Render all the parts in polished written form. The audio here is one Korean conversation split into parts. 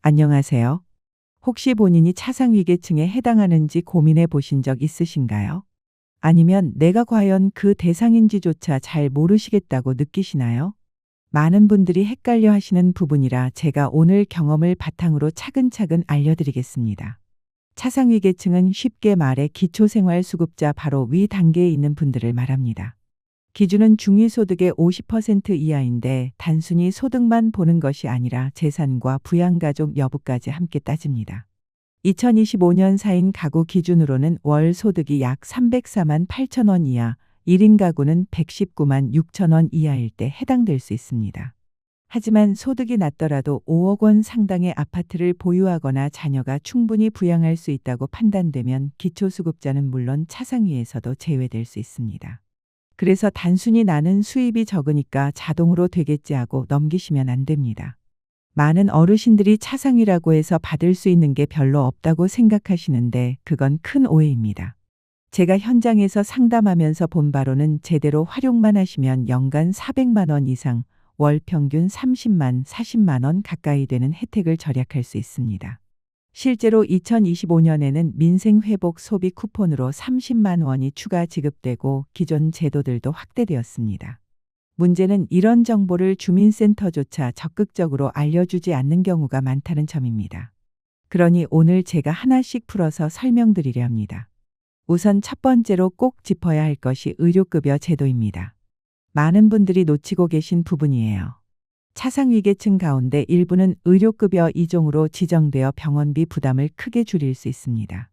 안녕하세요. 혹시 본인이 차상위계층에 해당하는지 고민해 보신 적 있으신가요? 아니면 내가 과연 그 대상인지조차 잘 모르시겠다고 느끼시나요? 많은 분들이 헷갈려 하시는 부분이라 제가 오늘 경험을 바탕으로 차근차근 알려드리겠습니다. 차상위계층은 쉽게 말해 기초생활수급자 바로 위 단계에 있는 분들을 말합니다. 기준은 중위소득의 50% 이하인데 단순히 소득만 보는 것이 아니라 재산과 부양가족 여부까지 함께 따집니다. 2025년 4인 가구 기준으로는 월 소득이 약 304만 8천 원 이하, 1인 가구는 119만 6천 원 이하일 때 해당될 수 있습니다. 하지만 소득이 낮더라도 5억 원 상당의 아파트를 보유하거나 자녀가 충분히 부양할 수 있다고 판단되면 기초수급자는 물론 차상위에서도 제외될 수 있습니다. 그래서 단순히 나는 수입이 적으니까 자동으로 되겠지 하고 넘기시면 안 됩니다. 많은 어르신들이 차상위라고 해서 받을 수 있는 게 별로 없다고 생각하시는데 그건 큰 오해입니다. 제가 현장에서 상담하면서 본 바로는 제대로 활용만 하시면 연간 400만 원 이상, 월 평균 30만, 40만 원 가까이 되는 혜택을 절약할 수 있습니다. 실제로 2025년에는 민생회복 소비 쿠폰으로 30만 원이 추가 지급되고 기존 제도들도 확대되었습니다. 문제는 이런 정보를 주민센터조차 적극적으로 알려주지 않는 경우가 많다는 점입니다. 그러니 오늘 제가 하나씩 풀어서 설명드리려 합니다. 우선 첫 번째로 꼭 짚어야 할 것이 의료급여 제도입니다. 많은 분들이 놓치고 계신 부분이에요. 차상위계층 가운데 일부는 의료급여 2종으로 지정되어 병원비 부담을 크게 줄일 수 있습니다.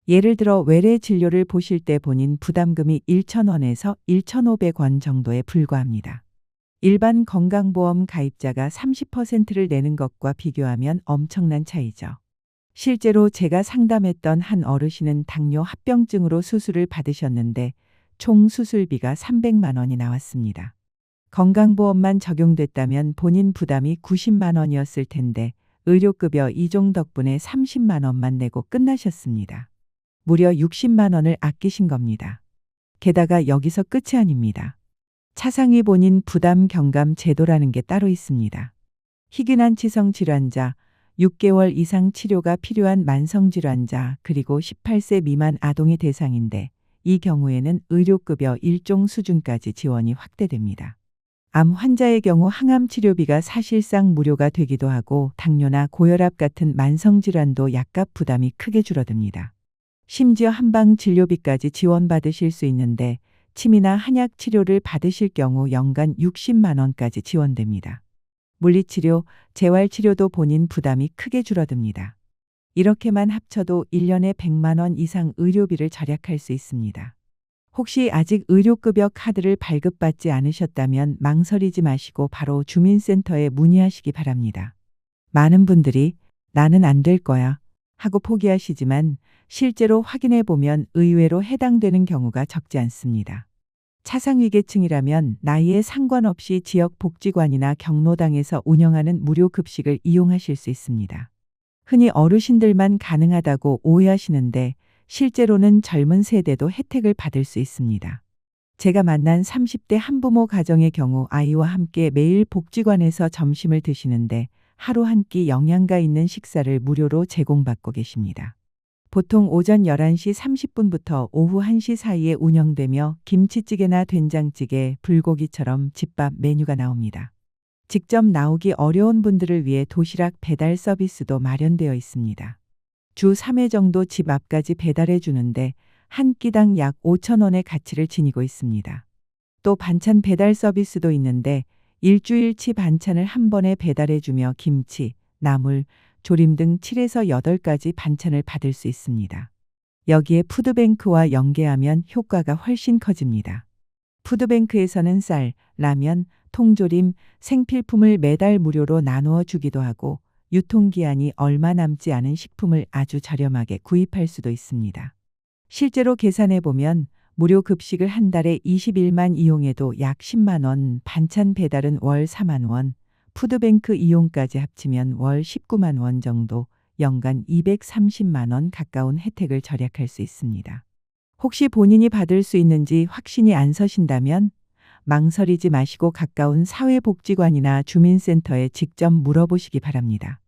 예를 들어 외래 진료를 보실 때 본인 부담금이 1,000원에서 1,500원 정도에 불과합니다. 일반 건강보험 가입자가 30%를 내는 것과 비교하면 엄청난 차이죠. 실제로 제가 상담했던 한 어르신은 당뇨 합병증으로 수술을 받으셨는데 총 수술비가 300만 원이 나왔습니다. 건강보험만 적용됐다면 본인 부담이 90만 원이었을 텐데 의료급여 2종 덕분에 30만 원만 내고 끝나셨습니다. 무려 60만 원을 아끼신 겁니다. 게다가 여기서 끝이 아닙니다. 차상위 본인 부담 경감 제도라는 게 따로 있습니다. 희귀난치성 질환자, 6개월 이상 치료가 필요한 만성질환자, 그리고 18세 미만 아동이 대상인데 이 경우에는 의료급여 1종 수준까지 지원이 확대됩니다. 암 환자의 경우 항암 치료비가 사실상 무료가 되기도 하고 당뇨나 고혈압 같은 만성질환도 약값 부담이 크게 줄어듭니다. 심지어 한방 진료비까지 지원받으실 수 있는데 침이나 한약 치료를 받으실 경우 연간 60만 원까지 지원됩니다. 물리치료, 재활치료도 본인 부담이 크게 줄어듭니다. 이렇게만 합쳐도 1년에 100만 원 이상 의료비를 절약할 수 있습니다. 혹시 아직 의료급여 카드를 발급받지 않으셨다면 망설이지 마시고 바로 주민센터에 문의하시기 바랍니다. 많은 분들이 나는 안 될 거야 하고 포기하시지만 실제로 확인해 보면 의외로 해당되는 경우가 적지 않습니다. 차상위계층이라면 나이에 상관없이 지역복지관이나 경로당에서 운영하는 무료 급식을 이용하실 수 있습니다. 흔히 어르신들만 가능하다고 오해하시는데 실제로는 젊은 세대도 혜택을 받을 수 있습니다. 제가 만난 30대 한부모 가정의 경우 아이와 함께 매일 복지관에서 점심을 드시는데 하루 한 끼 영양가 있는 식사를 무료로 제공받고 계십니다. 보통 오전 11시 30분부터 오후 1시 사이에 운영되며 김치찌개나 된장찌개, 불고기처럼 집밥 메뉴가 나옵니다. 직접 나오기 어려운 분들을 위해 도시락 배달 서비스도 마련되어 있습니다. 주 3회 정도 집 앞까지 배달해 주는데 한 끼당 약 5천 원의 가치를 지니고 있습니다. 또 반찬 배달 서비스도 있는데 일주일치 반찬을 한 번에 배달해 주며 김치, 나물, 조림 등 7에서 8가지 반찬을 받을 수 있습니다. 여기에 푸드뱅크와 연계하면 효과가 훨씬 커집니다. 푸드뱅크에서는 쌀, 라면, 통조림, 생필품을 매달 무료로 나누어 주기도 하고 유통기한이 얼마 남지 않은 식품을 아주 저렴하게 구입할 수도 있습니다. 실제로 계산해 보면 무료 급식을 한 달에 21만 이용해도 약 10만 원, 반찬 배달은 월 4만 원, 푸드뱅크 이용까지 합치면 월 19만 원 정도, 연간 230만 원 가까운 혜택을 절약할 수 있습니다. 혹시 본인이 받을 수 있는지 확신이 안 서신다면 망설이지 마시고 가까운 사회복지관이나 주민센터에 직접 물어보시기 바랍니다.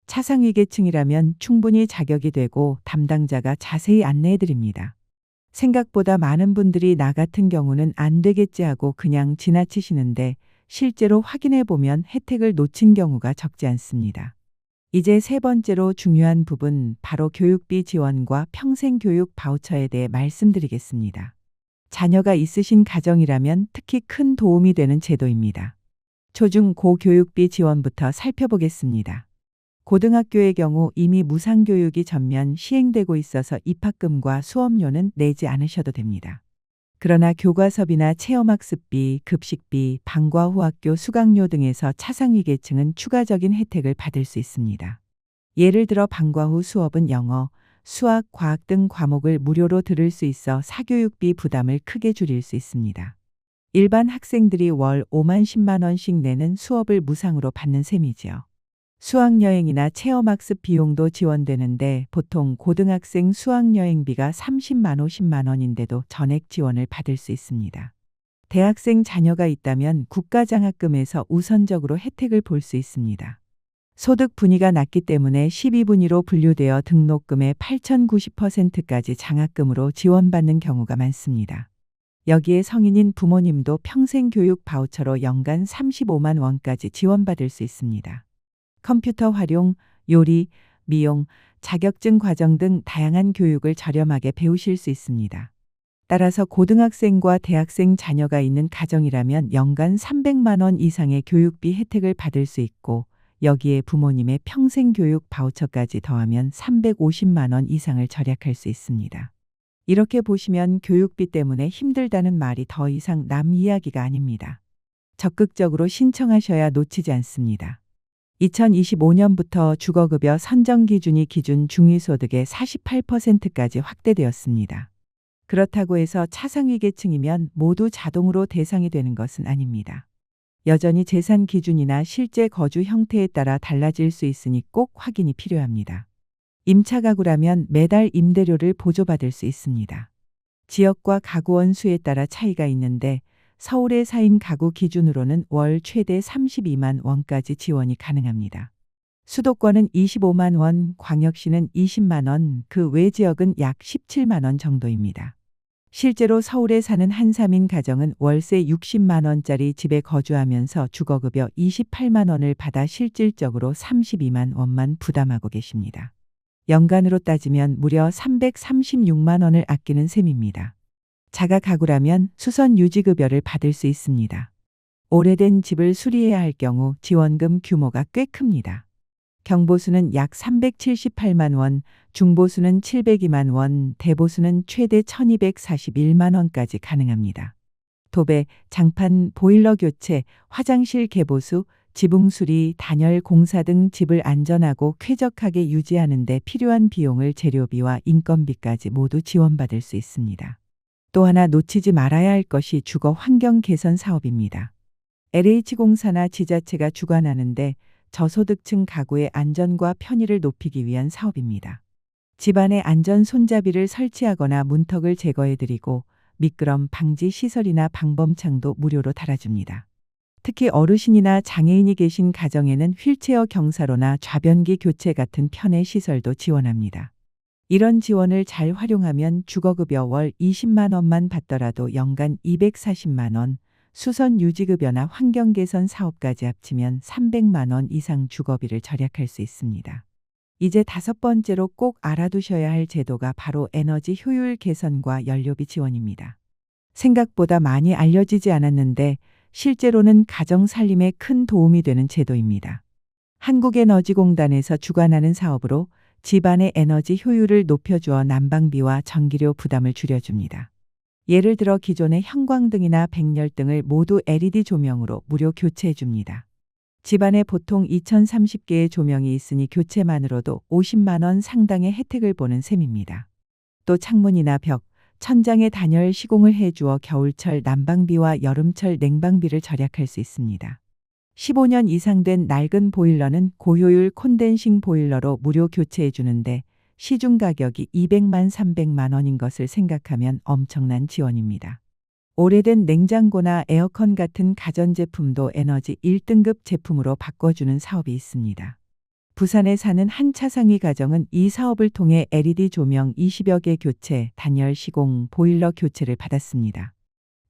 차상위계층이라면 충분히 자격이 되고 담당자가 자세히 안내해 드립니다. 생각보다 많은 분들이 나 같은 경우는 안 되겠지 하고 그냥 지나치시는데 실제로 확인해 보면 혜택을 놓친 경우가 적지 않습니다. 이제 세 번째로 중요한 부분, 바로 교육비 지원과 평생교육 바우처에 대해 말씀드리겠습니다. 자녀가 있으신 가정이라면 특히 큰 도움이 되는 제도입니다. 초중 고 교육비 지원부터 살펴보겠습니다. 고등학교의 경우 이미 무상교육이 전면 시행되고 있어서 입학금과 수업료는 내지 않으셔도 됩니다. 그러나 교과서비나 체험학습비, 급식비, 방과 후 학교 수강료 등에서 차상위계층은 추가적인 혜택을 받을 수 있습니다. 예를 들어 방과 후 수업은 영어, 수학, 과학 등 과목을 무료로 들을 수 있어 사교육비 부담을 크게 줄일 수 있습니다. 일반 학생들이 월 5만 10만 원씩 내는 수업을 무상으로 받는 셈이지요. 수학여행이나 체험학습 비용도 지원되는데 보통 고등학생 수학여행비가 30만 50만 원인데도 전액 지원을 받을 수 있습니다. 대학생 자녀가 있다면 국가장학금에서 우선적으로 혜택을 볼 수 있습니다. 소득 분위가 낮기 때문에 12분위로 분류되어 등록금의 8,090%까지 장학금으로 지원받는 경우가 많습니다. 여기에 성인인 부모님도 평생교육 바우처로 연간 35만 원까지 지원받을 수 있습니다. 컴퓨터 활용, 요리, 미용, 자격증 과정 등 다양한 교육을 저렴하게 배우실 수 있습니다. 따라서 고등학생과 대학생 자녀가 있는 가정이라면 연간 300만 원 이상의 교육비 혜택을 받을 수 있고 여기에 부모님의 평생교육 바우처까지 더하면 350만 원 이상을 절약할 수 있습니다. 이렇게 보시면 교육비 때문에 힘들다는 말이 더 이상 남 이야기가 아닙니다. 적극적으로 신청하셔야 놓치지 않습니다. 2025년부터 주거급여 선정 기준이 기준 중위소득의 48%까지 확대되었습니다. 그렇다고 해서 차상위계층이면 모두 자동으로 대상이 되는 것은 아닙니다. 여전히 재산 기준이나 실제 거주 형태에 따라 달라질 수 있으니 꼭 확인이 필요합니다. 임차가구라면 매달 임대료를 보조받을 수 있습니다. 지역과 가구원 수에 따라 차이가 있는데 서울의 4인 가구 기준으로는 월 최대 32만 원까지 지원이 가능합니다. 수도권은 25만 원, 광역시는 20만 원, 그 외 지역은 약 17만 원 정도입니다. 실제로 서울에 사는 한 3인 가정은 월세 60만 원짜리 집에 거주하면서 주거급여 28만 원을 받아 실질적으로 32만 원만 부담하고 계십니다. 연간으로 따지면 무려 336만 원을 아끼는 셈입니다. 자가 가구라면 수선 유지급여를 받을 수 있습니다. 오래된 집을 수리해야 할 경우 지원금 규모가 꽤 큽니다. 경보수는 약 378만 원, 중보수는 702만 원, 대보수는 최대 1241만 원까지 가능합니다. 도배, 장판, 보일러 교체, 화장실 개보수, 지붕 수리, 단열 공사 등 집을 안전하고 쾌적하게 유지하는 데 필요한 비용을 재료비와 인건비까지 모두 지원받을 수 있습니다. 또 하나 놓치지 말아야 할 것이 주거 환경 개선 사업입니다. LH공사나 지자체가 주관하는데 저소득층 가구의 안전과 편의를 높이기 위한 사업입니다. 집안에 안전 손잡이를 설치하거나 문턱을 제거해드리고 미끄럼 방지 시설이나 방범창도 무료로 달아줍니다. 특히 어르신이나 장애인이 계신 가정에는 휠체어 경사로나 좌변기 교체 같은 편의 시설도 지원합니다. 이런 지원을 잘 활용하면 주거급여 월 20만 원만 받더라도 연간 240만 원, 수선 유지급여나 환경개선 사업까지 합치면 300만 원 이상 주거비를 절약할 수 있습니다. 이제 5번째로 꼭 알아두셔야 할 제도가 바로 에너지 효율 개선과 연료비 지원입니다. 생각보다 많이 알려지지 않았는데 실제로는 가정 살림에 큰 도움이 되는 제도입니다. 한국에너지공단에서 주관하는 사업으로 집안의 에너지 효율을 높여주어 난방비와 전기료 부담을 줄여줍니다. 예를 들어 기존의 형광등이나 백열등을 모두 LED 조명으로 무료 교체해줍니다. 집안에 보통 2030개의 조명이 있으니 교체만으로도 50만 원 상당의 혜택을 보는 셈입니다. 또 창문이나 벽, 천장에 단열 시공을 해주어 겨울철 난방비와 여름철 냉방비를 절약할 수 있습니다. 15년 이상 된 낡은 보일러는 고효율 콘덴싱 보일러로 무료 교체해 주는데 시중 가격이 200만 300만 원인 것을 생각하면 엄청난 지원입니다. 오래된 냉장고나 에어컨 같은 가전제품도 에너지 1등급 제품으로 바꿔주는 사업이 있습니다. 부산에 사는 한 차상위 가정은 이 사업을 통해 LED 조명 20여 개 교체, 단열 시공, 보일러 교체를 받았습니다.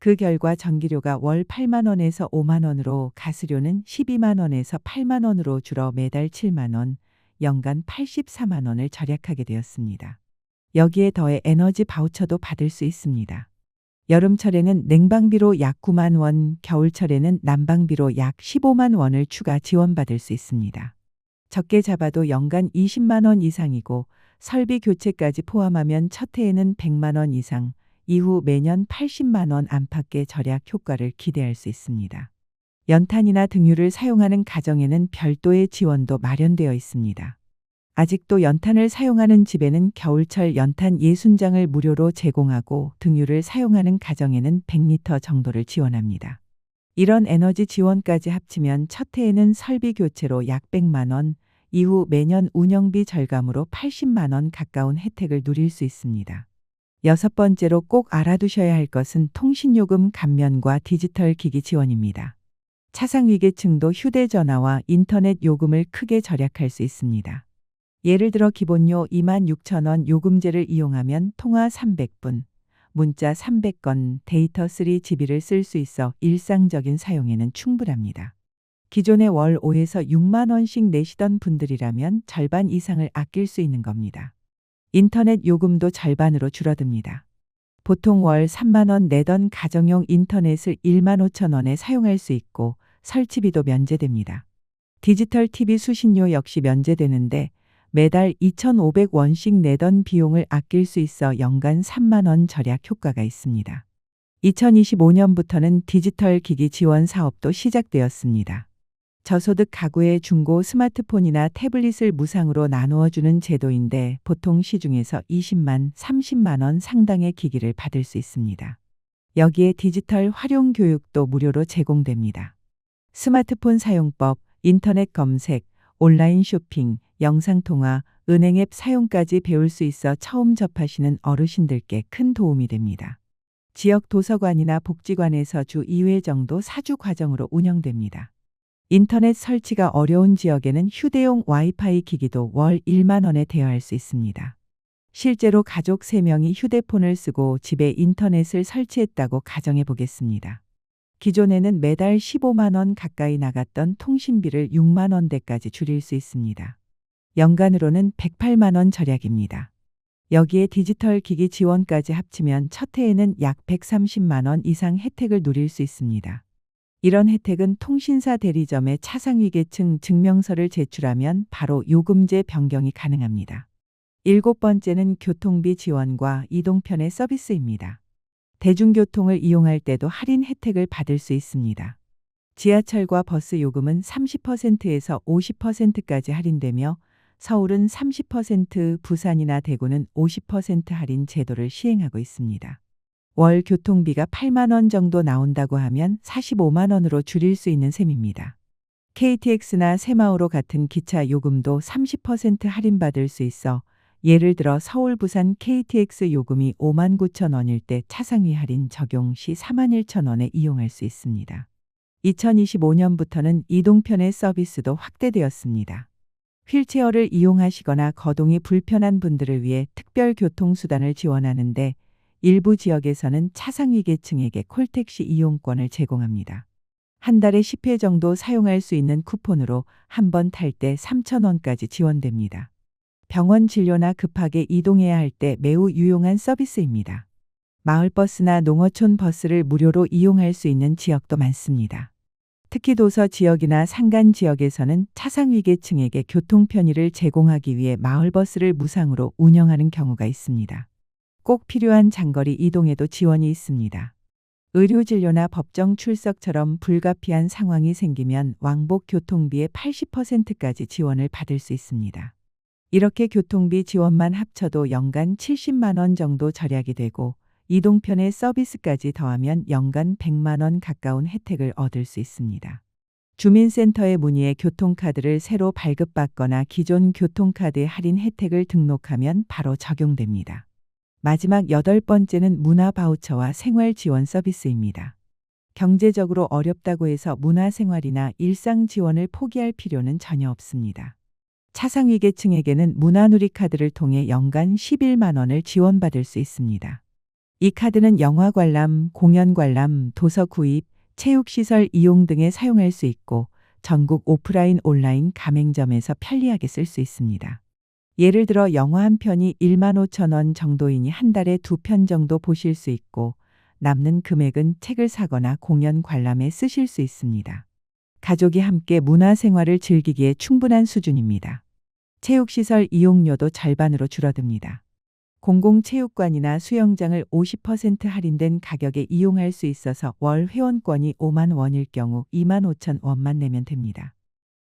그 결과 전기료가 월 8만 원에서 5만 원으로, 가스료는 12만 원에서 8만 원으로 줄어 매달 7만 원, 연간 84만 원을 절약하게 되었습니다. 여기에 더해 에너지 바우처도 받을 수 있습니다. 여름철에는 냉방비로 약 9만 원, 겨울철에는 난방비로 약 15만 원을 추가 지원받을 수 있습니다. 적게 잡아도 연간 20만 원 이상이고 설비 교체까지 포함하면 첫 해에는 100만 원 이상, 이후 매년 80만 원 안팎의 절약 효과를 기대할 수 있습니다. 연탄이나 등유를 사용하는 가정에는 별도의 지원도 마련되어 있습니다. 아직도 연탄을 사용하는 집에는 겨울철 연탄 60장을 무료로 제공하고 등유를 사용하는 가정에는 100리터 정도를 지원합니다. 이런 에너지 지원까지 합치면 첫 해에는 설비 교체로 약 100만 원, 이후 매년 운영비 절감으로 80만 원 가까운 혜택을 누릴 수 있습니다. 여섯 번째로 꼭 알아두셔야 할 것은 통신요금 감면과 디지털 기기 지원입니다. 차상위계층도 휴대전화와 인터넷 요금을 크게 절약할 수 있습니다. 예를 들어 기본료 26,000원 요금제를 이용하면 통화 300분, 문자 300건, 데이터 3GB를 쓸 수 있어 일상적인 사용에는 충분합니다. 기존에 월 5에서 6만 원씩 내시던 분들이라면 절반 이상을 아낄 수 있는 겁니다. 인터넷 요금도 절반으로 줄어듭니다. 보통 월 3만 원 내던 가정용 인터넷을 1만 5천 원에 사용할 수 있고 설치비도 면제됩니다. 디지털 TV 수신료 역시 면제되는데 매달 2,500원씩 내던 비용을 아낄 수 있어 연간 3만 원 절약 효과가 있습니다. 2025년부터는 디지털 기기 지원 사업도 시작되었습니다. 저소득 가구의 중고 스마트폰이나 태블릿을 무상으로 나누어주는 제도인데 보통 시중에서 20만, 30만 원 상당의 기기를 받을 수 있습니다. 여기에 디지털 활용 교육도 무료로 제공됩니다. 스마트폰 사용법, 인터넷 검색, 온라인 쇼핑, 영상통화, 은행 앱 사용까지 배울 수 있어 처음 접하시는 어르신들께 큰 도움이 됩니다. 지역 도서관이나 복지관에서 주 2회 정도 사주 과정으로 운영됩니다. 인터넷 설치가 어려운 지역에는 휴대용 와이파이 기기도 월 1만 원에 대여할 수 있습니다. 실제로 가족 3명이 휴대폰을 쓰고 집에 인터넷을 설치했다고 가정해 보겠습니다. 기존에는 매달 15만 원 가까이 나갔던 통신비를 6만 원대까지 줄일 수 있습니다. 연간으로는 108만 원 절약입니다. 여기에 디지털 기기 지원까지 합치면 첫 해에는 약 130만 원 이상 혜택을 누릴 수 있습니다. 이런 혜택은 통신사 대리점에 차상위계층 증명서를 제출하면 바로 요금제 변경이 가능합니다. 일곱 번째는 교통비 지원과 이동편의 서비스입니다. 대중교통을 이용할 때도 할인 혜택을 받을 수 있습니다. 지하철과 버스 요금은 30%에서 50%까지 할인되며 서울은 30%, 부산이나 대구는 50% 할인 제도를 시행하고 있습니다. 월 교통비가 8만 원 정도 나온다고 하면 45만 원으로 줄일 수 있는 셈입니다. KTX나 새마을호 같은 기차 요금도 30% 할인받을 수 있어 예를 들어 서울 부산 KTX 요금이 5만 9천 원일 때 차상위 할인 적용 시 4만 1천 원에 이용할 수 있습니다. 2025년부터는 이동편의 서비스도 확대되었습니다. 휠체어를 이용하시거나 거동이 불편한 분들을 위해 특별 교통수단을 지원하는데 일부 지역에서는 차상위계층에게 콜택시 이용권을 제공합니다. 한 달에 10회 정도 사용할 수 있는 쿠폰으로 한 번 탈 때 3,000원까지 지원됩니다. 병원 진료나 급하게 이동해야 할 때 매우 유용한 서비스입니다. 마을버스나 농어촌 버스를 무료로 이용할 수 있는 지역도 많습니다. 특히 도서 지역이나 산간 지역에서는 차상위계층에게 교통 편의를 제공하기 위해 마을버스를 무상으로 운영하는 경우가 있습니다. 꼭 필요한 장거리 이동에도 지원이 있습니다. 의료진료나 법정 출석처럼 불가피한 상황이 생기면 왕복 교통비의 80%까지 지원을 받을 수 있습니다. 이렇게 교통비 지원만 합쳐도 연간 70만 원 정도 절약이 되고 이동편의 서비스까지 더하면 연간 100만 원 가까운 혜택을 얻을 수 있습니다. 주민센터에 문의해 교통카드를 새로 발급받거나 기존 교통카드의 할인 혜택을 등록하면 바로 적용됩니다. 마지막 여덟 번째는 문화바우처와 생활지원 서비스입니다. 경제적으로 어렵다고 해서 문화생활이나 일상 지원을 포기할 필요는 전혀 없습니다. 차상위계층에게는 문화누리카드를 통해 연간 11만 원을 지원받을 수 있습니다. 이 카드는 영화 관람, 공연 관람, 도서 구입, 체육시설 이용 등에 사용할 수 있고 전국 오프라인 온라인 가맹점에서 편리하게 쓸 수 있습니다. 예를 들어 영화 한 편이 15,000원 정도이니 한 달에 2편 정도 보실 수 있고 남는 금액은 책을 사거나 공연 관람에 쓰실 수 있습니다. 가족이 함께 문화생활을 즐기기에 충분한 수준입니다. 체육시설 이용료도 절반으로 줄어듭니다. 공공체육관이나 수영장을 50% 할인된 가격에 이용할 수 있어서 월 회원권이 5만 원일 경우 25,000원만 내면 됩니다.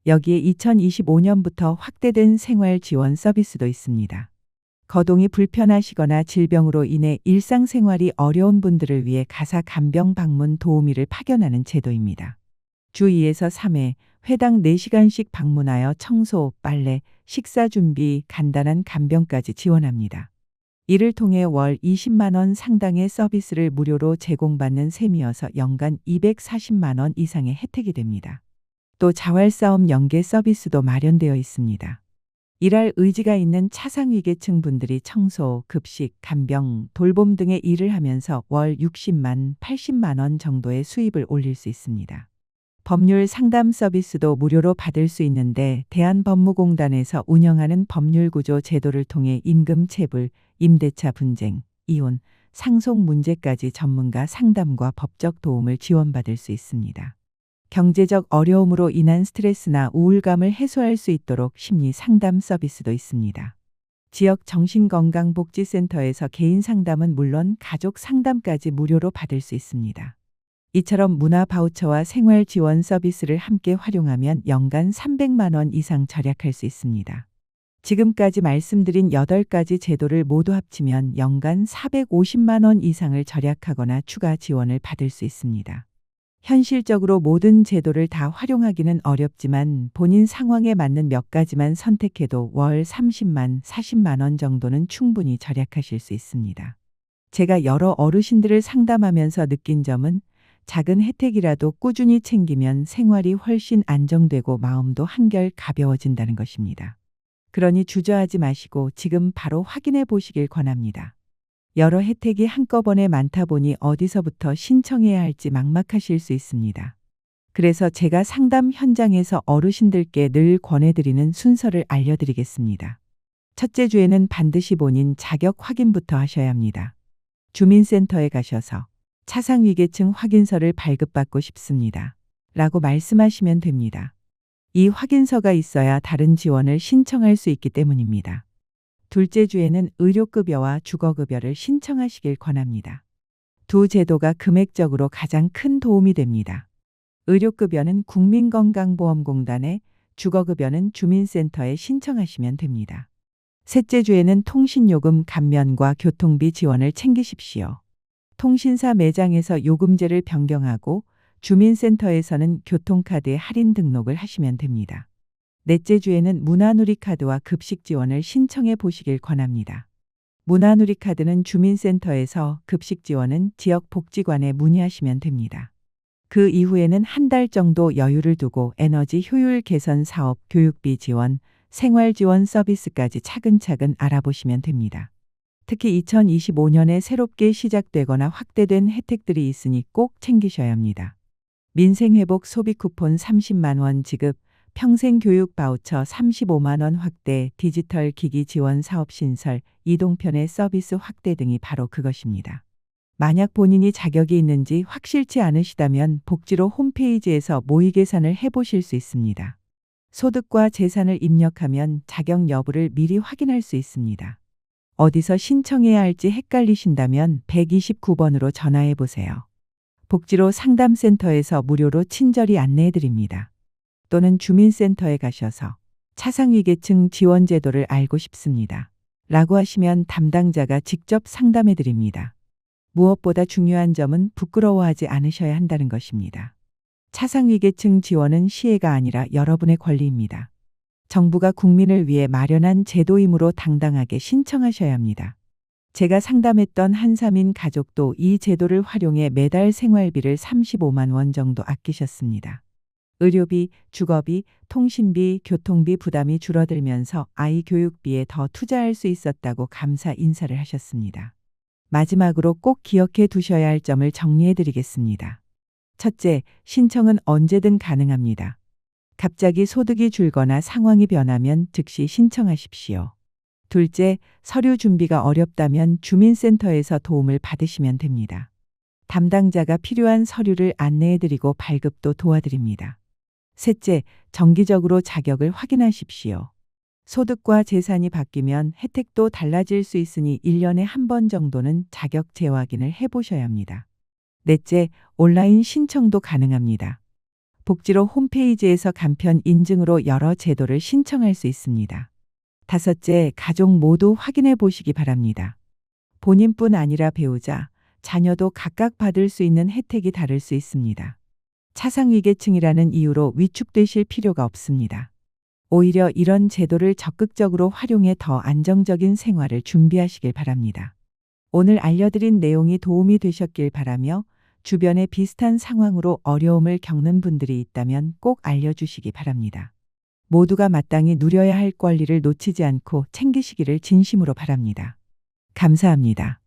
여기에 2025년부터 확대된 생활 지원 서비스도 있습니다. 거동이 불편하시거나 질병으로 인해 일상생활이 어려운 분들을 위해 가사 간병 방문 도우미를 파견하는 제도입니다. 주 2에서 3회 회당 4시간씩 방문하여 청소, 빨래, 식사 준비, 간단한 간병까지 지원합니다. 이를 통해 월 20만 원 상당의 서비스를 무료로 제공받는 셈이어서 연간 240만 원 이상의 혜택이 됩니다. 또 자활사업 연계 서비스도 마련되어 있습니다. 일할 의지가 있는 차상위계층 분들이 청소, 급식, 간병, 돌봄 등의 일을 하면서 월 60만, 80만 원 정도의 수입을 올릴 수 있습니다. 법률 상담 서비스도 무료로 받을 수 있는데 대한법무공단에서 운영하는 법률구조 제도를 통해 임금체불, 임대차 분쟁, 이혼, 상속 문제까지 전문가 상담과 법적 도움을 지원받을 수 있습니다. 경제적 어려움으로 인한 스트레스나 우울감을 해소할 수 있도록 심리 상담 서비스도 있습니다. 지역 정신건강복지센터에서 개인 상담은 물론 가족 상담까지 무료로 받을 수 있습니다. 이처럼 문화 바우처와 생활 지원 서비스를 함께 활용하면 연간 300만 원 이상 절약할 수 있습니다. 지금까지 말씀드린 8가지 제도를 모두 합치면 연간 450만 원 이상을 절약하거나 추가 지원을 받을 수 있습니다. 현실적으로 모든 제도를 다 활용하기는 어렵지만 본인 상황에 맞는 몇 가지만 선택해도 월 30만, 40만 원 정도는 충분히 절약하실 수 있습니다. 제가 여러 어르신들을 상담하면서 느낀 점은 작은 혜택이라도 꾸준히 챙기면 생활이 훨씬 안정되고 마음도 한결 가벼워진다는 것입니다. 그러니 주저하지 마시고 지금 바로 확인해 보시길 권합니다. 여러 혜택이 한꺼번에 많다 보니 어디서부터 신청해야 할지 막막하실 수 있습니다. 그래서 제가 상담 현장에서 어르신들께 늘 권해드리는 순서를 알려드리겠습니다. 첫째 주에는 반드시 본인 자격 확인부터 하셔야 합니다. 주민센터에 가셔서 차상위계층 확인서를 발급받고 싶습니다. 라고 말씀하시면 됩니다. 이 확인서가 있어야 다른 지원을 신청할 수 있기 때문입니다. 둘째 주에는 의료급여와 주거급여를 신청하시길 권합니다. 두 제도가 금액적으로 가장 큰 도움이 됩니다. 의료급여는 국민건강보험공단에, 주거급여는 주민센터에 신청하시면 됩니다. 셋째 주에는 통신요금 감면과 교통비 지원을 챙기십시오. 통신사 매장에서 요금제를 변경하고 주민센터에서는 교통카드에 할인 등록을 하시면 됩니다. 넷째 주에는 문화누리카드와 급식 지원을 신청해 보시길 권합니다. 문화누리카드는 주민센터에서, 급식 지원은 지역복지관에 문의하시면 됩니다. 그 이후에는 한 달 정도 여유를 두고 에너지 효율 개선 사업, 교육비 지원, 생활 지원 서비스까지 차근차근 알아보시면 됩니다. 특히 2025년에 새롭게 시작되거나 확대된 혜택들이 있으니 꼭 챙기셔야 합니다. 민생회복 소비 쿠폰 30만 원 지급, 평생교육 바우처 35만 원 확대, 디지털 기기 지원 사업 신설, 이동편의 서비스 확대 등이 바로 그것입니다. 만약 본인이 자격이 있는지 확실치 않으시다면 복지로 홈페이지에서 모의 계산을 해보실 수 있습니다. 소득과 재산을 입력하면 자격 여부를 미리 확인할 수 있습니다. 어디서 신청해야 할지 헷갈리신다면 129번으로 전화해 보세요. 복지로 상담센터에서 무료로 친절히 안내해 드립니다. 또는 주민센터에 가셔서 차상위계층 지원제도를 알고 싶습니다. 라고 하시면 담당자가 직접 상담해 드립니다. 무엇보다 중요한 점은 부끄러워하지 않으셔야 한다는 것입니다. 차상위계층 지원은 시혜가 아니라 여러분의 권리입니다. 정부가 국민을 위해 마련한 제도이므로 당당하게 신청하셔야 합니다. 제가 상담했던 한삼인 가족도 이 제도를 활용해 매달 생활비를 35만 원 정도 아끼셨습니다. 의료비, 주거비, 통신비, 교통비 부담이 줄어들면서 아이 교육비에 더 투자할 수 있었다고 감사 인사를 하셨습니다. 마지막으로 꼭 기억해 두셔야 할 점을 정리해 드리겠습니다. 첫째, 신청은 언제든 가능합니다. 갑자기 소득이 줄거나 상황이 변하면 즉시 신청하십시오. 둘째, 서류 준비가 어렵다면 주민센터에서 도움을 받으시면 됩니다. 담당자가 필요한 서류를 안내해 드리고 발급도 도와드립니다. 셋째, 정기적으로 자격을 확인하십시오. 소득과 재산이 바뀌면 혜택도 달라질 수 있으니 1년에 한 번 정도는 자격 재확인을 해보셔야 합니다. 넷째, 온라인 신청도 가능합니다. 복지로 홈페이지에서 간편 인증으로 여러 제도를 신청할 수 있습니다. 다섯째, 가족 모두 확인해 보시기 바랍니다. 본인뿐 아니라 배우자, 자녀도 각각 받을 수 있는 혜택이 다를 수 있습니다. 차상위계층이라는 이유로 위축되실 필요가 없습니다. 오히려 이런 제도를 적극적으로 활용해 더 안정적인 생활을 준비하시길 바랍니다. 오늘 알려드린 내용이 도움이 되셨길 바라며 주변에 비슷한 상황으로 어려움을 겪는 분들이 있다면 꼭 알려주시기 바랍니다. 모두가 마땅히 누려야 할 권리를 놓치지 않고 챙기시기를 진심으로 바랍니다. 감사합니다.